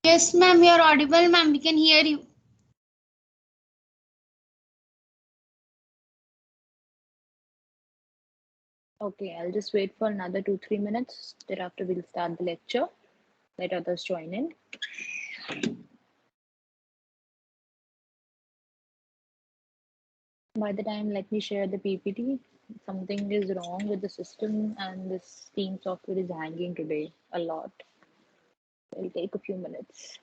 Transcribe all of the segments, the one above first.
Yes, ma'am, you're audible, ma'am. We can hear you. Okay, I'll just wait for another 2-3 minutes. Thereafter, we'll start the lecture. Let others join in. By the time, let me share the PPT. Something is wrong with the system, and this Team software is hanging today a lot. It'll take a few minutes.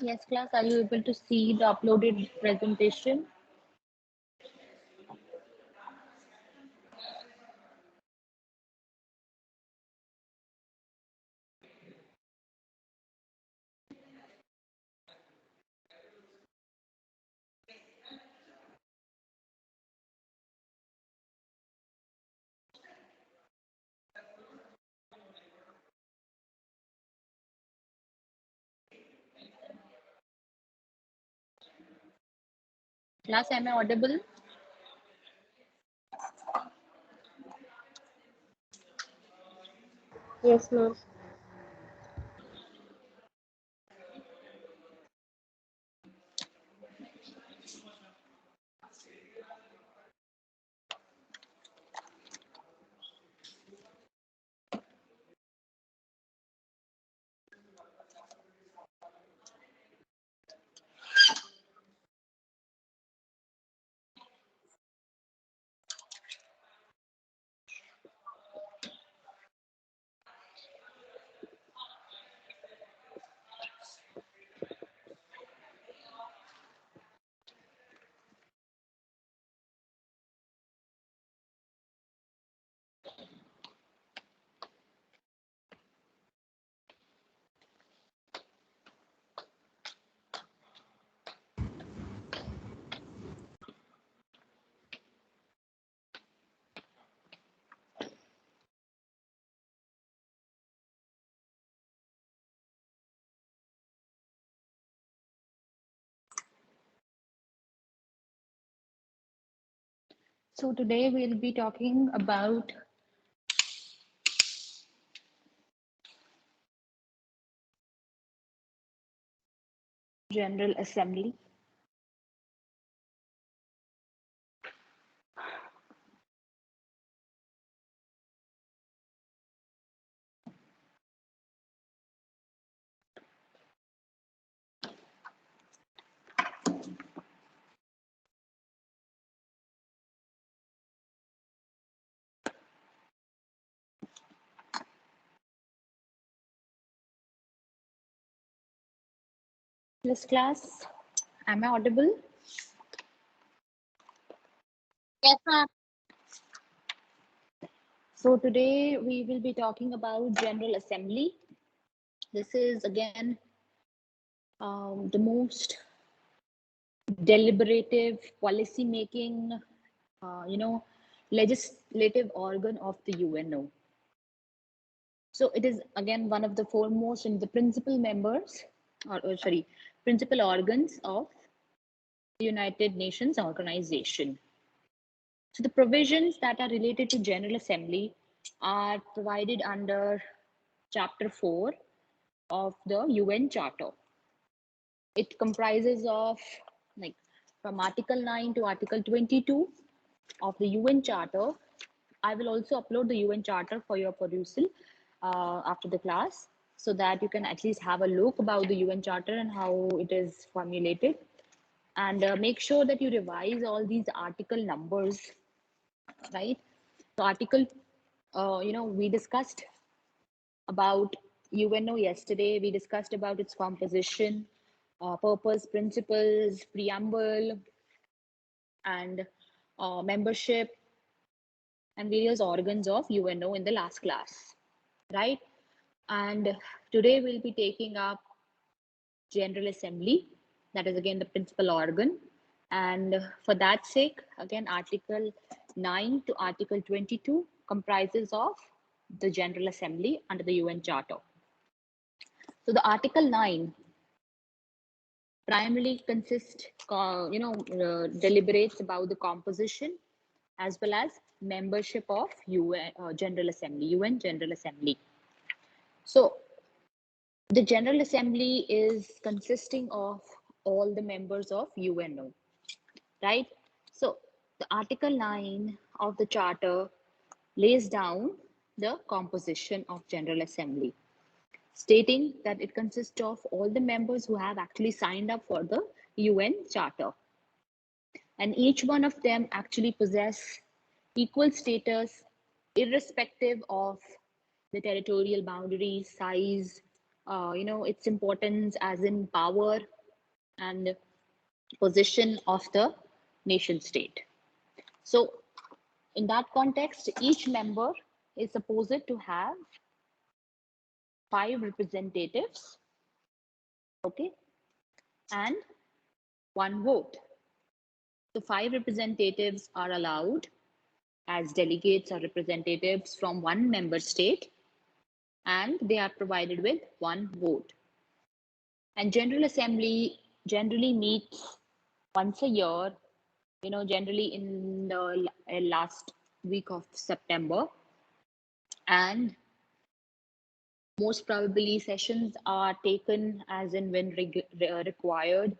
Yes, class, are you able to see the uploaded presentation? Class, am I audible? Yes, ma'am. So today we'll be talking about General Assembly. Yes, class, am I audible? Yes, ma'am. So today we will be talking about General Assembly. This is again the most deliberative policy making, legislative organ of the UNO. So it is again one of the foremost and the principal members, principal organs of the United Nations Organization. So the provisions that are related to General Assembly are provided under Chapter 4 of the UN Charter. It comprises of like from Article 9 to Article 22 of the UN Charter. I will also upload the UN Charter for your perusal after the class so that you can at least have a look about the UN Charter and how it is formulated. And make sure that you revise all these article numbers, right? So article, we discussed about UNO yesterday. We discussed about its composition, purpose, principles, preamble, and membership and various organs of UNO in the last class, right? And today we'll be taking up General Assembly, that is again the principal organ. And for that sake, again, Article 9 to Article 22 comprises of the General Assembly under the UN Charter. So the Article 9 primarily consists, deliberates about the composition as well as membership of UN General Assembly, UN General Assembly. So the General Assembly is consisting of all the members of UNO, right? So the Article 9 of the Charter lays down the composition of General Assembly, stating that it consists of all the members who have actually signed up for the UN Charter. And each one of them actually possess equal status irrespective of the territorial boundaries, size, its importance as in power and position of the nation state. So in that context, each member is supposed to have 5 representatives, okay, and 1 vote. So 5 representatives are allowed as delegates or representatives from 1 member state, and they are provided with 1 vote. And General Assembly generally meets once a year, generally in the last week of September. And most probably sessions are taken as and when required,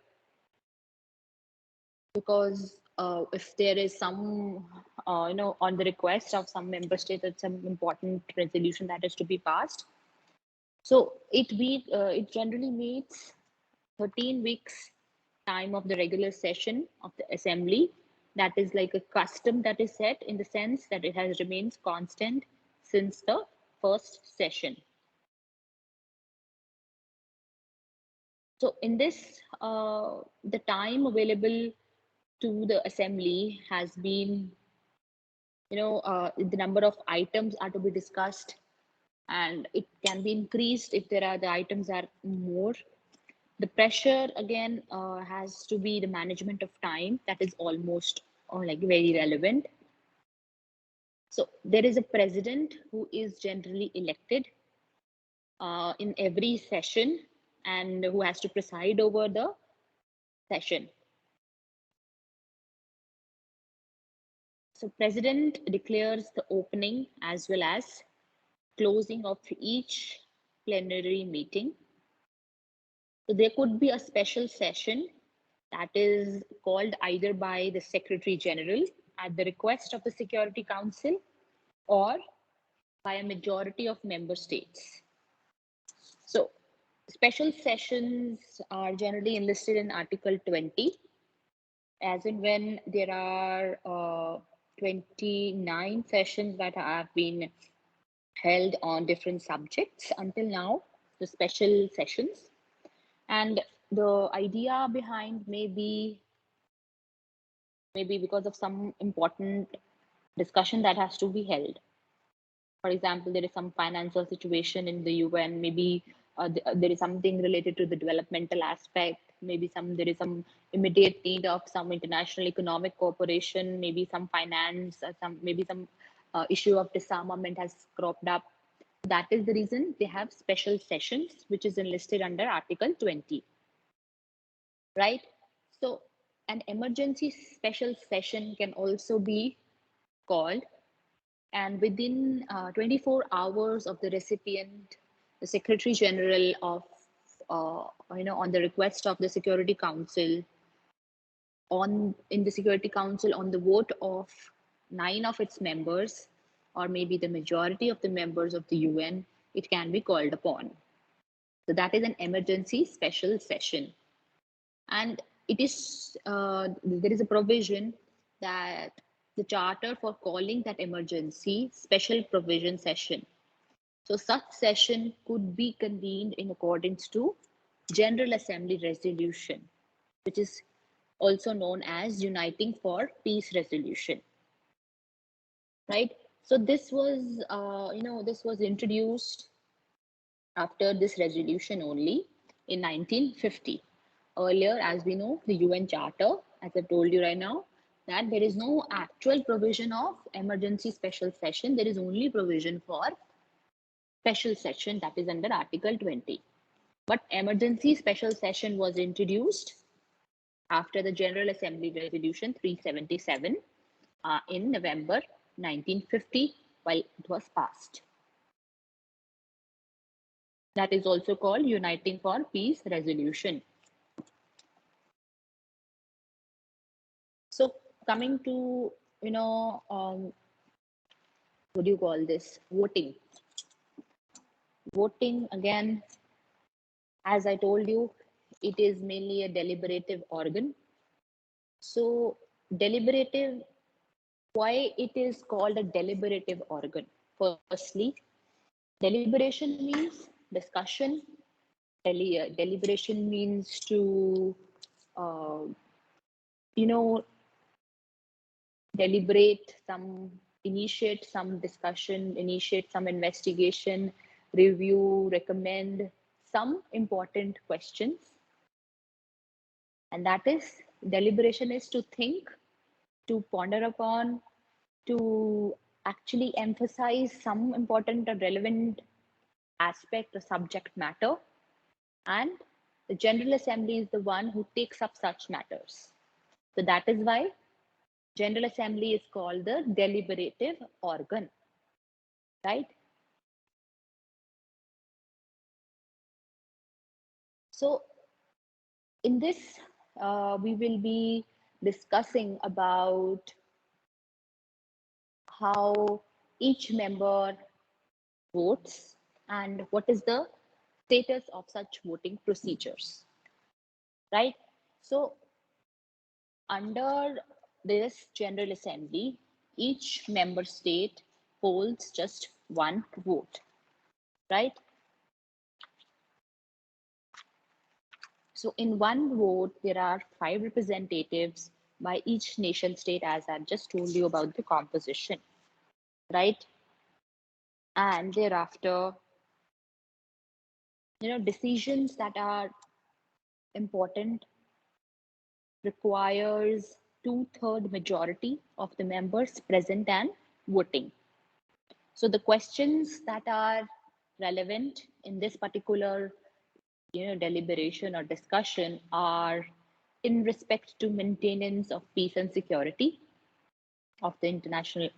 because if there is some, on the request of some member state, that some important resolution that is to be passed. So it generally meets 13 weeks time of the regular session of the assembly. That is like a custom that is set in the sense that it has remained constant since the first session. So in this, the time available to the assembly has been, the number of items are to be discussed, and it can be increased if the items are more. The pressure again has to be the management of time, that is almost like very relevant. So there is a president who is generally elected in every session and who has to preside over the session. So president declares the opening as well as closing of each plenary meeting. So there could be a special session that is called either by the Secretary General at the request of the Security Council or by a majority of member states. So special sessions are generally enlisted in Article 20, as in when there are 29 sessions that have been held on different subjects until now, the special sessions. And the idea behind maybe because of some important discussion that has to be held. For example, there is some financial situation in the UN, maybe there is something related to the developmental aspect, maybe there is some immediate need of some international economic cooperation, maybe some finance, maybe some issue of disarmament has cropped up. That is the reason they have special sessions, which is enlisted under Article 20, right? So an emergency special session can also be called, and within 24 hours of the recipient, the Secretary General of, on the request of the Security Council, in the Security Council, on the vote of 9 of its members, or maybe the majority of the members of the UN, it can be called upon. So that is an emergency special session. And it is there is a provision that the charter for calling that emergency special provision session. So such session could be convened in accordance to General Assembly resolution, which is also known as Uniting for Peace resolution, right? So this was, this was introduced after this resolution only in 1950. Earlier, as we know, the UN Charter, as I told you right now, that there is no actual provision of emergency special session. There is only provision for special session that is under Article 20. But emergency special session was introduced after the General Assembly Resolution 377 in November 1950, while it was passed. That is also called Uniting for Peace resolution. So coming to, what do you call this? Voting. Voting, again, as I told you, it is mainly a deliberative organ. So deliberative, why it is called a deliberative organ? Firstly, deliberation means discussion deliberation means to, you know, deliberate some, initiate some discussion, initiate some investigation, review, recommend some important questions. And that is, deliberation is to think, to ponder upon, to actually emphasize some important or relevant aspect or subject matter. And the General Assembly is the one who takes up such matters. So that is why General Assembly is called the deliberative organ, right? So in this, we will be discussing about how each member votes and what is the status of such voting procedures, right? So under this General Assembly, each member state holds just one vote, right? So in one vote, there are 5 representatives by each nation state, as I've just told you about the composition, right? And thereafter, decisions that are important requires 2/3 majority of the members present and voting. So the questions that are relevant in this particular deliberation or discussion are in respect to maintenance of peace and security of the international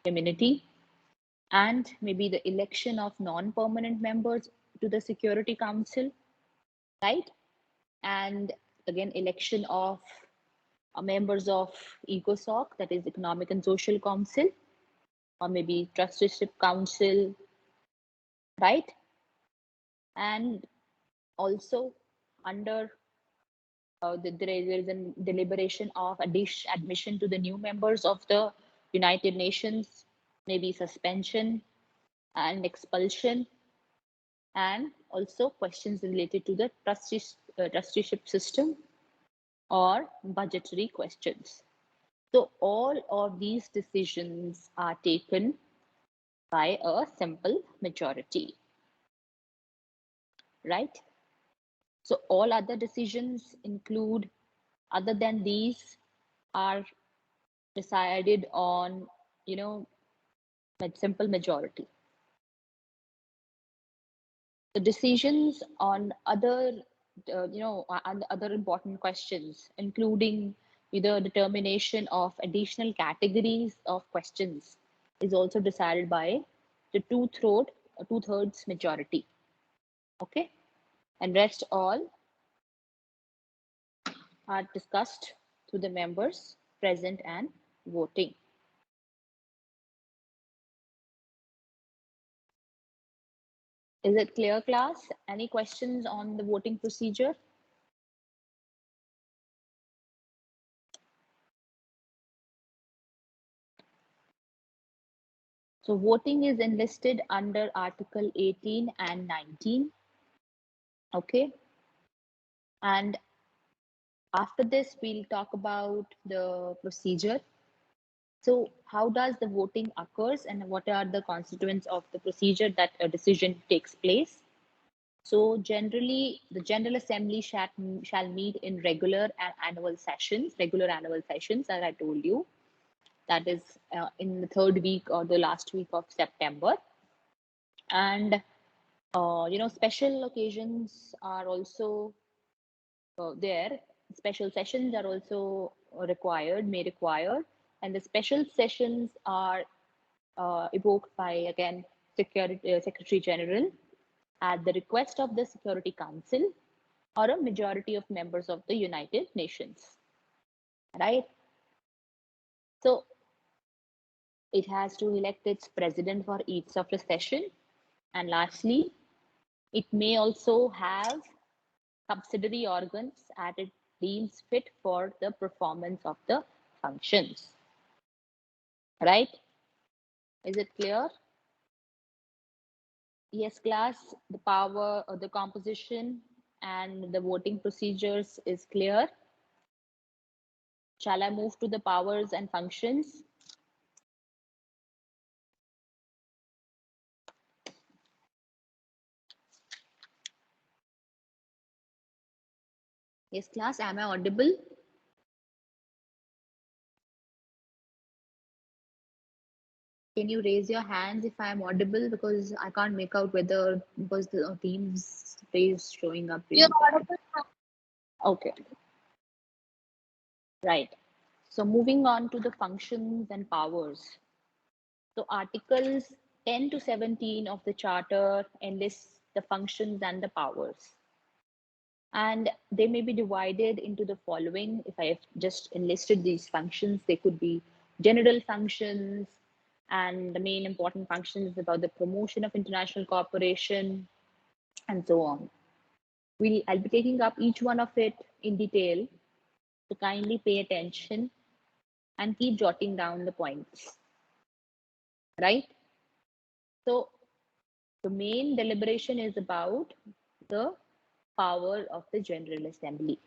community, and maybe the election of non-permanent members to the Security Council, right? And again, election of members of ECOSOC, that is Economic and Social Council, or maybe Trusteeship Council, right? And also under there is a deliberation of admission to the new members of the United Nations, maybe suspension and expulsion, and also questions related to the trusteeship system or budgetary questions. So all of these decisions are taken by a simple majority, right? So all other decisions include, other than these, are decided on, simple majority. The decisions on other, on other important questions, including either determination of additional categories of questions, is also decided by the two-thirds majority. Okay, and rest all are discussed to the members present and voting. Is it clear, class? Any questions on the voting procedure? So voting is enlisted under Article 18 and 19. Okay. And after this, we'll talk about the procedure. So how does the voting occurs and what are the constituents of the procedure that a decision takes place? So generally, the General Assembly shall meet in regular annual sessions, as I told you. That is in the 3rd week or the last week of September. And, special occasions are also there. Special sessions are also may require. And the special sessions are evoked by, again, Secretary General at the request of the Security Council or a majority of members of the United Nations, right? So it has to elect its president for each of the session. And lastly, it may also have subsidiary organs as it deems fit for the performance of the functions, right? Is it clear? Yes, class, the power or the composition and the voting procedures is clear. Shall I move to the powers and functions? Yes, class, am I audible? Can you raise your hands if I'm audible? Because I can't make out whether, because the Teams is showing up really You're bad. audible. Okay, right. So moving on to the functions and powers. So articles 10 to 17 of the charter enlists the functions and the powers. And they may be divided into the following. If I have just enlisted these functions, they could be general functions, and the main important functions about the promotion of international cooperation, and so on. I'll be taking up each one of it in detail, so kindly pay attention and keep jotting down the points, right? So the main deliberation is about the power of the General Assembly.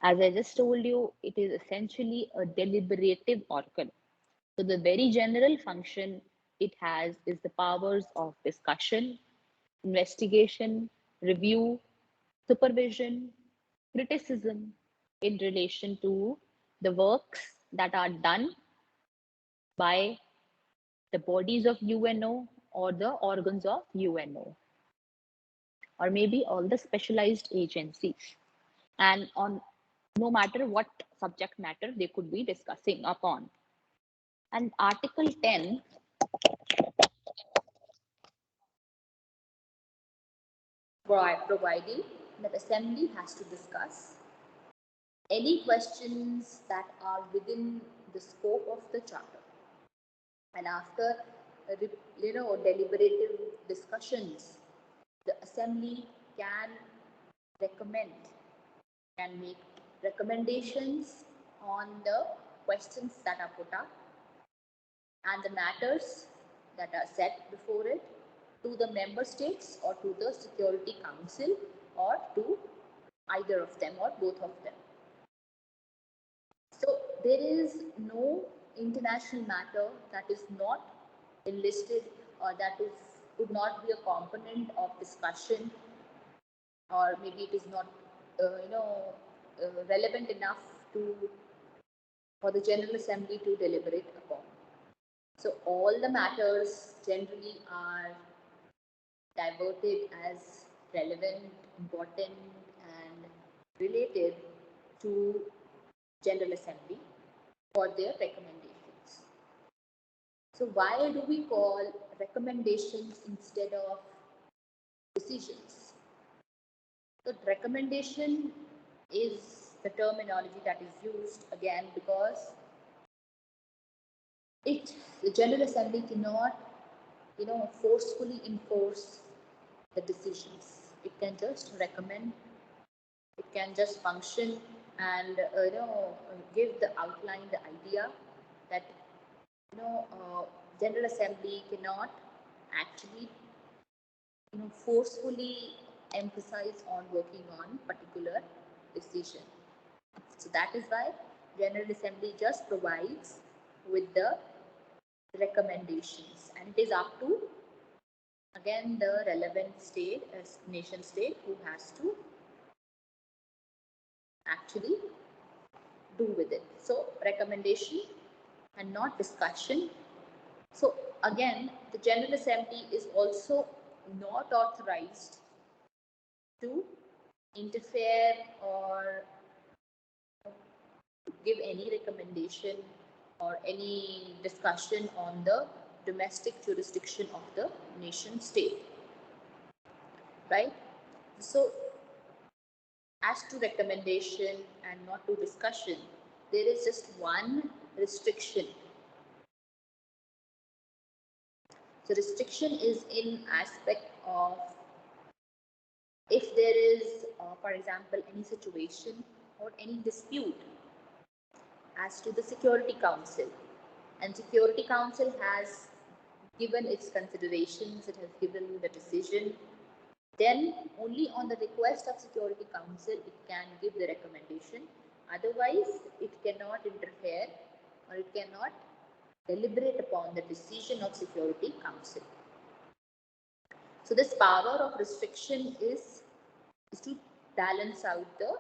As I just told you, it is essentially a deliberative organ. So the very general function it has is the powers of discussion, investigation, review, supervision, criticism in relation to the works that are done by the bodies of UNO or the organs of UNO, or maybe all the specialized agencies, and on no matter what subject matter they could be discussing upon. And Article 10 providing that Assembly has to discuss any questions that are within the scope of the charter. And after deliberative discussions, the Assembly can recommend, can make recommendations on the questions that are put up and the matters that are set before it to the member states or to the Security Council or to either of them or both of them. So there is no international matter that is not enlisted or that is would not be a component of discussion, or maybe it is not relevant enough to for the General Assembly to deliberate upon. So all the matters generally are diverted as relevant, important, and related to General Assembly for their recommendations. So why do we call recommendations instead of decisions? The recommendation is the terminology that is used again because the General Assembly cannot forcefully enforce the decisions. It can just recommend, it can just function and give the outline, the idea that General Assembly cannot actually forcefully emphasize on working on particular decision. So that is why General Assembly just provides with the recommendations, and it is up to again the relevant state as nation state who has to actually do with it. So recommendation and not discussion. So again, the General Assembly is also not authorized to interfere or give any recommendation or any discussion on the domestic jurisdiction of the nation state, right? So as to recommendation and not to discussion, there is just one restriction. So restriction is in aspect of if there is, for example, any situation or any dispute as to the Security Council, and Security Council has given its considerations, it has given the decision, then only on the request of Security Council it can give the recommendation. Otherwise, it cannot interfere or it cannot deliberate upon the decision of Security Council. So this power of restriction is to balance out the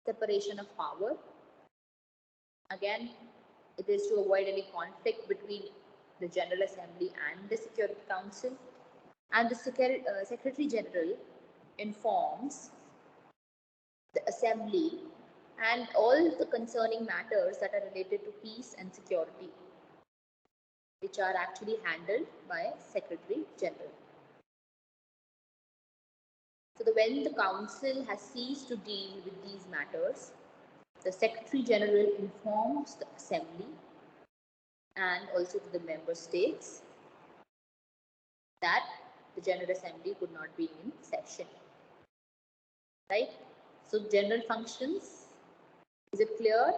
separation of power. Again, it is to avoid any conflict between the General Assembly and the Security Council. And the Secretary General informs the Assembly and all the concerning matters that are related to peace and security, which are actually handled by Secretary General. So when the Council has ceased to deal with these matters, the Secretary General informs the Assembly and also to the member states that the General Assembly could not be in session. Right? So general functions, is it clear?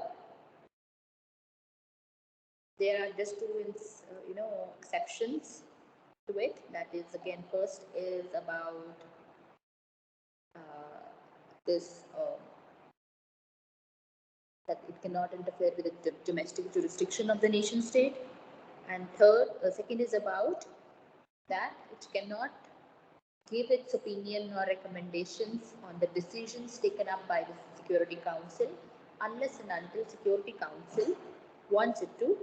There are just two, exceptions to it. That is, again, first is about this that it cannot interfere with the domestic jurisdiction of the nation state, and second is about that it cannot give its opinion or recommendations on the decisions taken up by the Security Council unless and until Security Council wants it to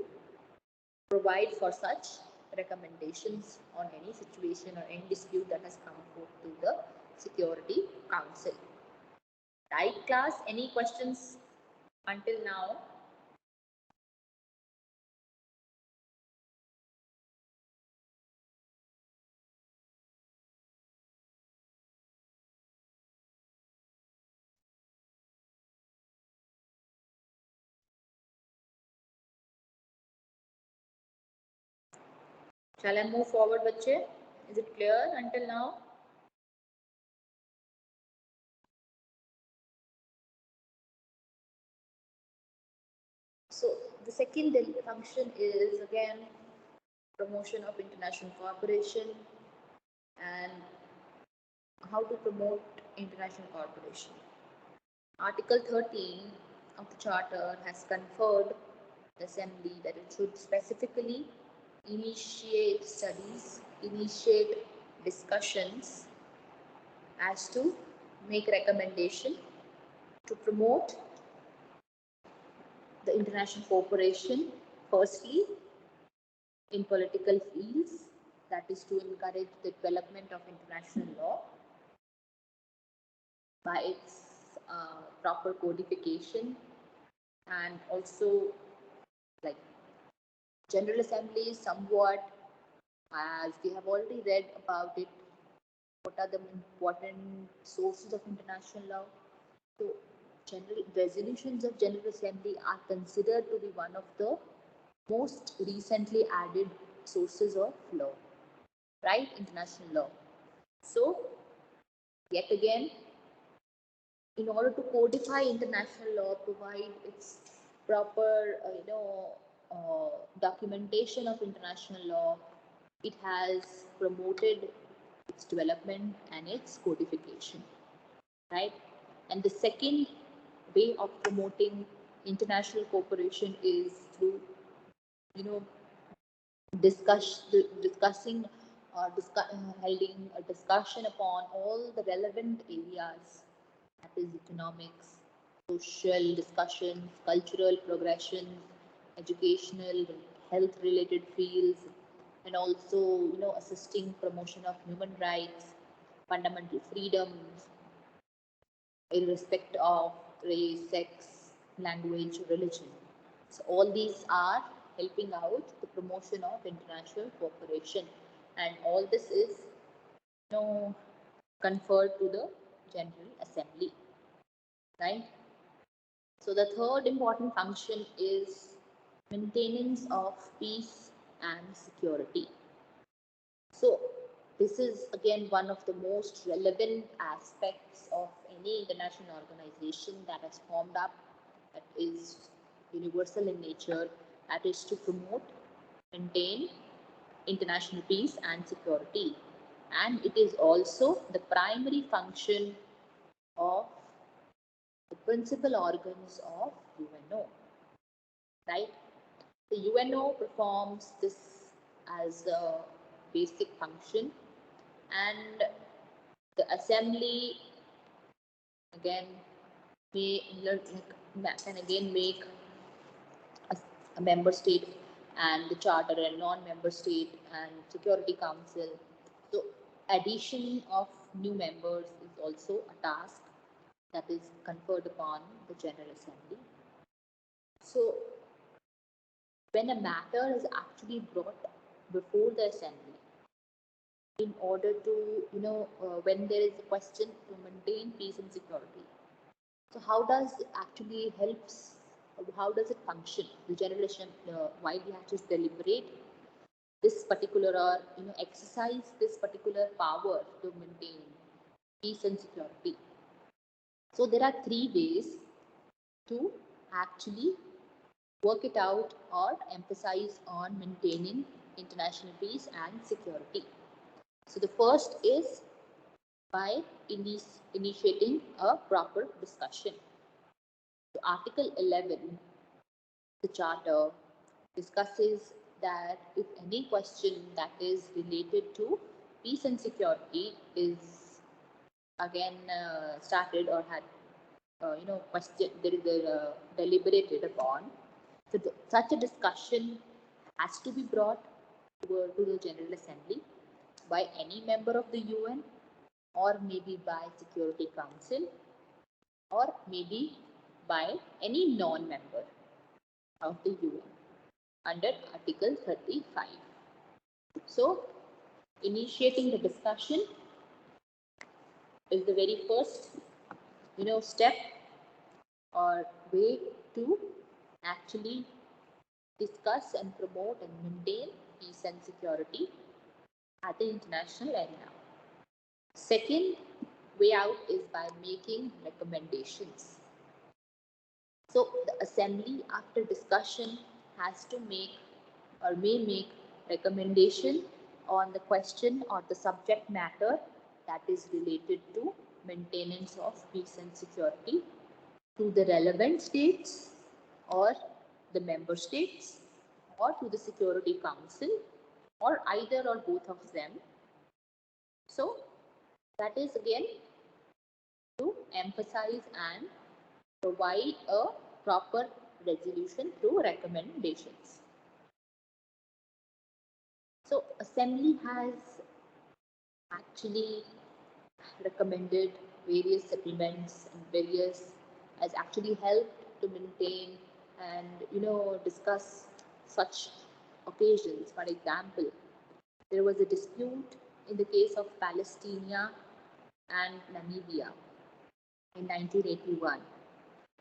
provide for such recommendations on any situation or any dispute that has come forth to the Security Council. Right, class? Any questions until now? Shall I move forward, bache? Is it clear until now? So the second function is again promotion of international cooperation and how to promote international cooperation. Article 13 of the Charter has conferred the Assembly that it should specifically initiate studies, initiate discussions as to make recommendation to promote the international cooperation, firstly, in political fields, that is to encourage the development of international law by its proper codification, and also like General Assembly is somewhat, as we have already read about it, what are the important sources of international law. So general resolutions of General Assembly are considered to be one of the most recently added sources of law, right? International law. So yet again, in order to codify international law, provide its proper, documentation of international law, it has promoted its development and its codification, right? And the second way of promoting international cooperation is through, discussing or holding a discussion upon all the relevant areas, that is economics, social discussions, cultural progressions, educational, health related fields, and also, assisting promotion of human rights, fundamental freedoms, irrespective of race, sex, language, religion. So all these are helping out the promotion of international cooperation, and all this is, conferred to the General Assembly, right? So the third important function is maintenance of peace and security. So this is again one of the most relevant aspects of any international organization that has formed up, that is universal in nature, that is to promote, maintain international peace and security. and it is also the primary function of the principal organs of UNO, right? The UNO performs this as a basic function, and the assembly again can again make a member state and the charter and non-member state and security council. So addition of new members is also a task that is conferred upon the General Assembly. So when a matter is actually brought before the assembly in order to, when there is a question to maintain peace and security, so how does it actually helps, how does it function? The General Assembly, why we have to deliberate this particular or exercise this particular power to maintain peace and security. So there are three ways to actually work it out or emphasize on maintaining international peace and security. So the first is by initiating a proper discussion. So Article 11, the Charter, discusses that if any question that is related to peace and security is again started or had question, there is a deliberated upon, so such a discussion has to be brought to the General Assembly by any member of the UN, or maybe by Security Council, or maybe by any non-member of the UN under Article 35. So, initiating the discussion is the very first, step or way to actually discuss and promote and maintain peace and security at the international arena. Second way out is by making recommendations. So the assembly, after discussion, has to make or may make recommendation on the question or the subject matter that is related to maintenance of peace and security to the relevant states or the member states or to the Security Council or either or both of them. So that is again to emphasize and provide a proper resolution through recommendations. So Assembly has actually recommended various settlements and various has actually helped to maintain and discuss such occasions. For example, there was a dispute in the case of Palestine and Namibia in 1981.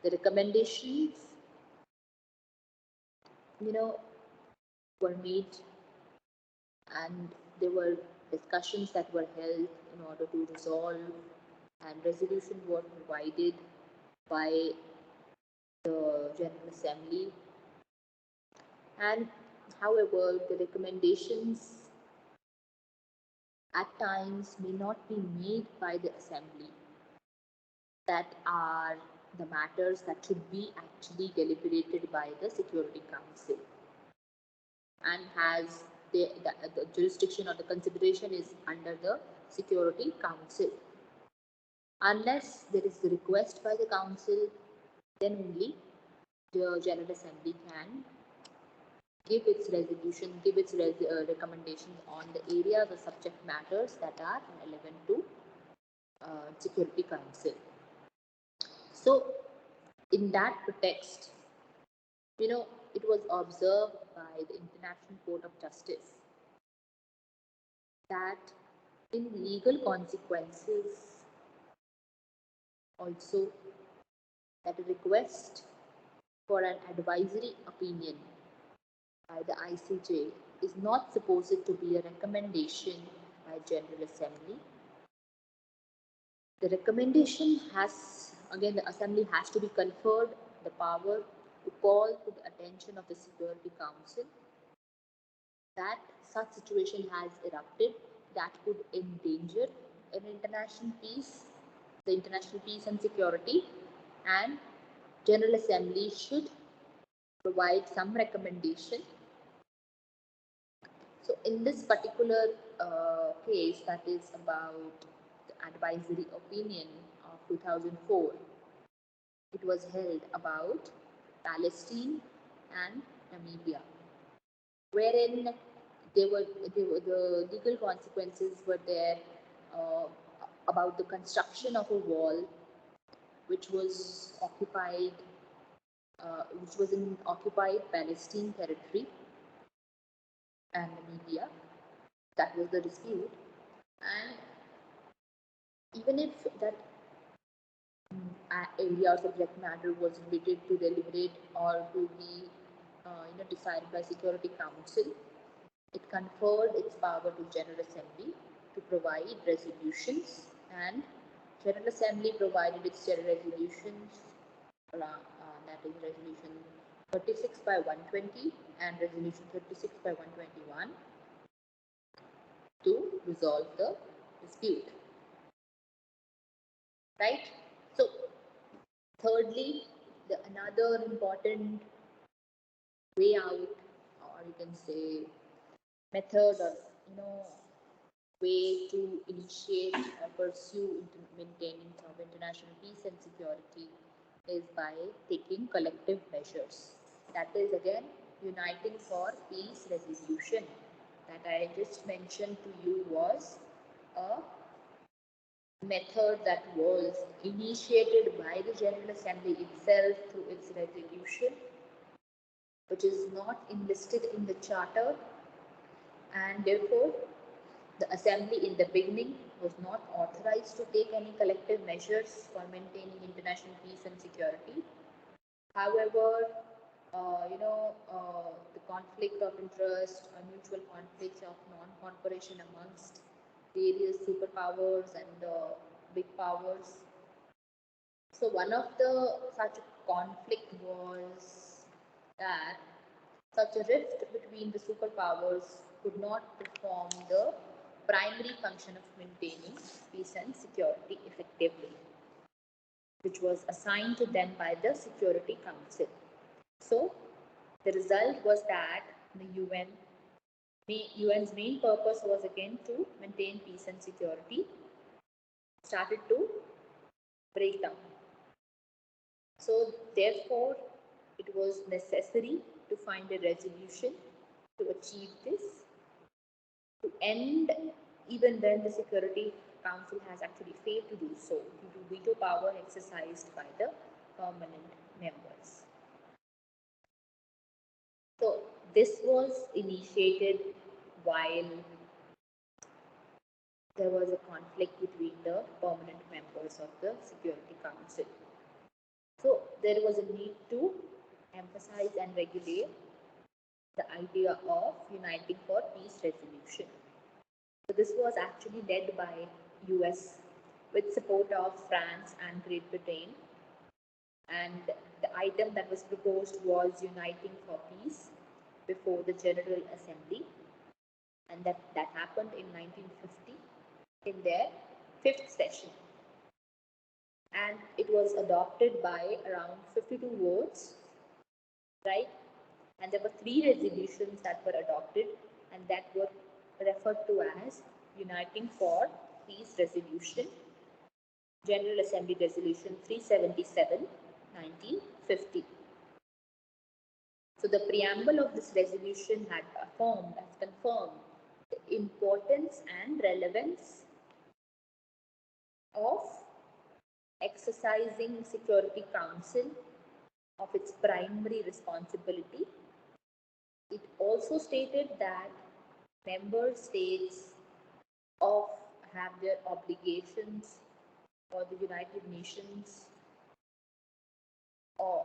The recommendations were made, and there were discussions that were held in order to resolve, and resolution were provided by the General Assembly. And however, the recommendations at times may not be made by the Assembly that are the matters that should be actually deliberated by the Security Council, and has the jurisdiction or the consideration is under the Security Council. Unless there is the request by the Council, then only the General Assembly can give its resolution, give its recommendations on the areas or subject matters that are relevant to Security Council. So, in that context, it was observed by the International Court of Justice that in legal consequences also that a request for an advisory opinion by the ICJ is not supposed to be a recommendation by General Assembly. The recommendation has, again, the Assembly has to be conferred the power to call to the attention of the Security Council that such situation has erupted that could endanger an international peace, the international peace and security, and General Assembly should provide some recommendation. So in this particular case, that is about the advisory opinion of 2004, it was held about Palestine and Namibia, wherein the legal consequences were there uh, about the construction of a wall which was which was in occupied Palestine territory and Namibia. That was the dispute, and even if that area or subject matter was related to deliberate or to be decided by Security Council, it conferred its power to General Assembly to provide resolutions, and General Assembly provided its resolutions, that is resolution 36 by 120 and resolution 36 by 121 to resolve the dispute. Right? So, thirdly, another important way out, or you can say method, or way to initiate or pursue maintenance of international peace and security is by taking collective measures. That is again uniting for peace resolution that I just mentioned to you was a method that was initiated by the General Assembly itself through its resolution, which is not enlisted in the charter, and therefore the Assembly in the beginning was not authorized to take any collective measures for maintaining international peace and security. However, the conflict of interest or mutual conflicts of non-cooperation amongst various superpowers and big powers. So one of the such conflict was that such a rift between the superpowers could not perform the primary function of maintaining peace and security effectively, which was assigned to them by the Security Council. So the result was that the UN's main purpose was again to maintain peace and security, started to break down. So therefore, it was necessary to find a resolution to achieve this, to end even when the Security Council has actually failed to do so due to veto power exercised by the permanent members. So this was initiated while there was a conflict between the permanent members of the Security Council. So there was a need to emphasize and regulate the idea of uniting for peace resolution. So this was actually led by US with support of France and Great Britain, and the item that was proposed was uniting for peace before the General Assembly, and that happened in 1950 in their 5th session, and it was adopted by around 52 votes, right? And there were 3 resolutions that were adopted and that were referred to as Uniting for Peace Resolution, General Assembly Resolution 377, 1950. So the preamble of this resolution has confirmed the importance and relevance of exercising Security Council of its primary responsibility. It also stated that member states have their obligations for the United Nations, or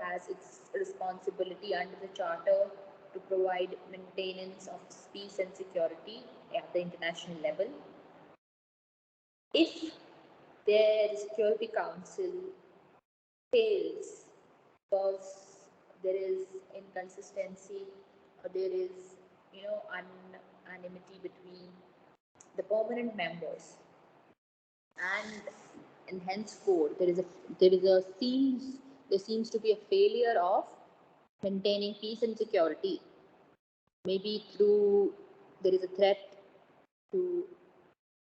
has its responsibility under the charter to provide maintenance of peace and security at the international level. If the Security Council fails because there is inconsistency or there is unanimity between the permanent members, and henceforth there seems to be a failure of maintaining peace and security. Maybe through there is a threat to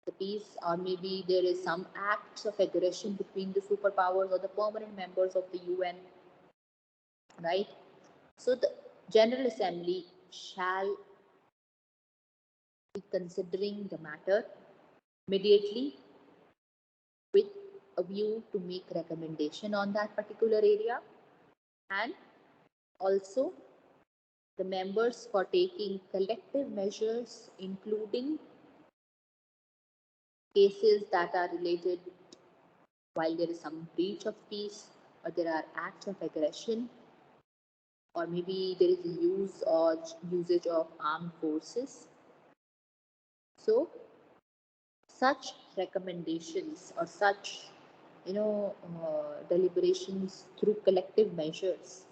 the peace, or maybe there is some acts of aggression between the superpowers or the permanent members of the UN, right? So the General Assembly shall be considering the matter immediately with a view to make recommendation on that particular area, and also the members for taking collective measures, including cases that are related while there is some breach of peace, or there are acts of aggression, or maybe there is use or usage of armed forces. So such recommendations or such deliberations through collective measures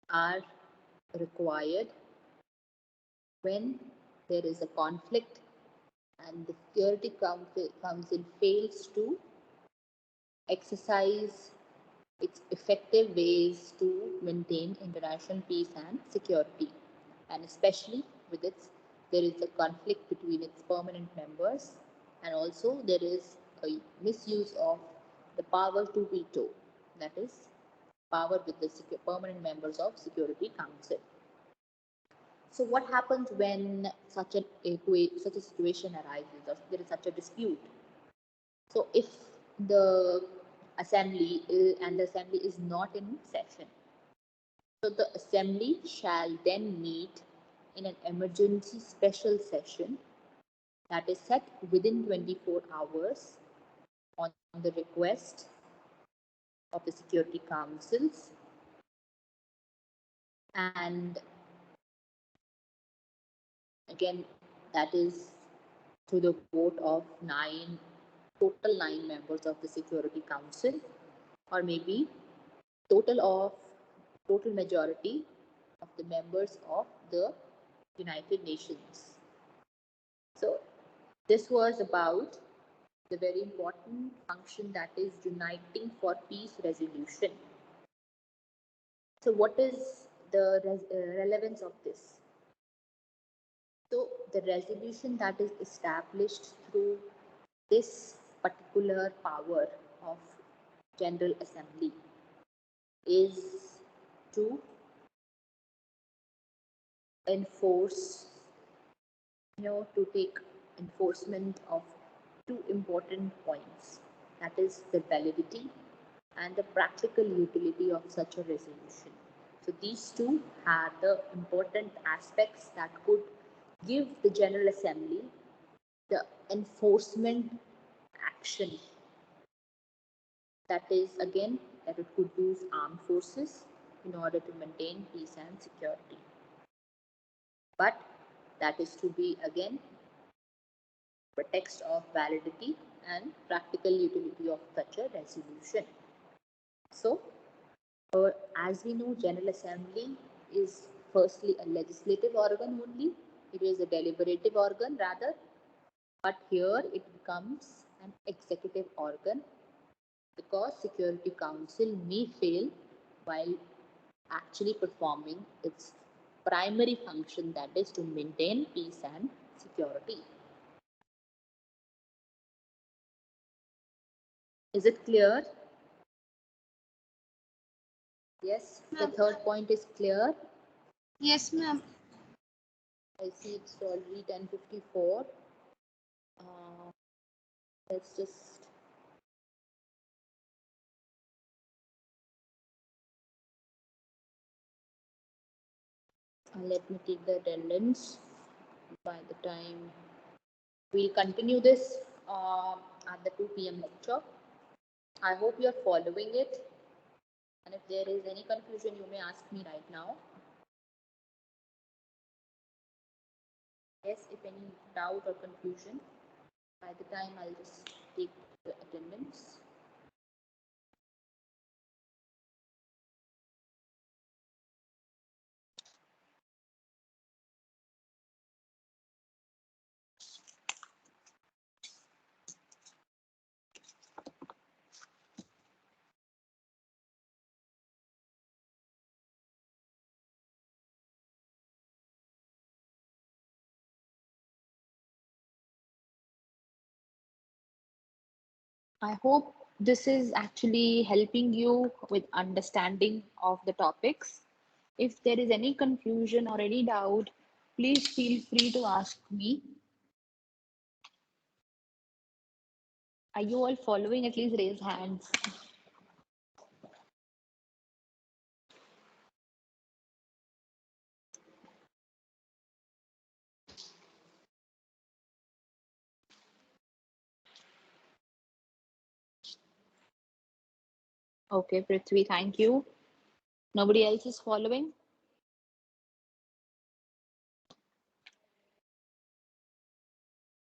are required when there is a conflict and the Security Council fails to exercise its effective ways to maintain international peace and security, and especially with its there is a conflict between its permanent members, and also there is a misuse of the power to veto, that is power with the permanent members of Security Council. So what happens when such a situation arises, or there is such a dispute? So if the assembly is not in session, so the assembly shall then meet in an emergency special session that is set within 24 hours on the request of the Security Councils, and again that is through the vote of total 9 members of the Security Council, or maybe total majority of the members of the United Nations. So this was about the very important function, that is uniting for peace resolution. So what is the relevance of this? So the resolution that is established through this particular power of General Assembly is to enforce, to take enforcement of 2 important points, that is the validity and the practical utility of such a resolution. So these two are the important aspects that could give the General Assembly the enforcement action, that is again that it could use armed forces in order to maintain peace and security, but that is to be again pretext of validity and practical utility of such a resolution. So as we know, General Assembly is firstly a legislative organ only, it is a deliberative organ rather, but here it becomes an executive organ because Security Council may fail while actually performing its primary function, that is to maintain peace and security. Is it clear? Yes, the third point is clear. Yes, ma'am. I see it's already 10:54. Let's just let me take the attendance. By the time we'll continue this at the 2 p.m. lecture. I hope you're following it. And if there is any confusion, you may ask me right now. Yes, if any doubt or confusion, by the time I'll just take the attendance. I hope this is actually helping you with understanding of the topics. If there is any confusion or any doubt, please feel free to ask me. Are you all following? At least raise hands. Okay, Prithvi, thank you. Nobody else is following?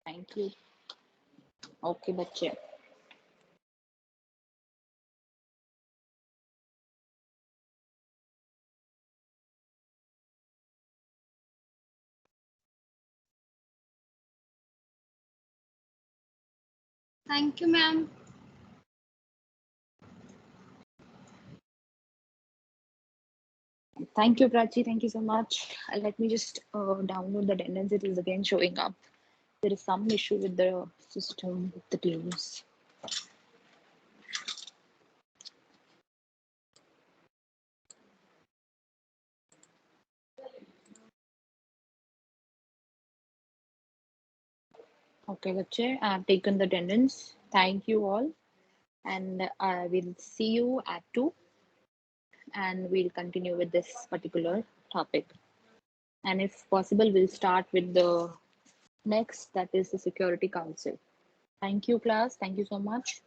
Thank you. Okay, बच्चे. Thank you, ma'am. Thank you, Prachi. Thank you so much. Let me just download the attendance. It is again showing up. There is some issue with the system, with the teams. Okay, बच्चे, I have taken the attendance. Thank you all. And I will see you at 2 and we'll continue with this particular topic. And if possible, we'll start with the next, that is the Security Council. Thank you, class. Thank you so much.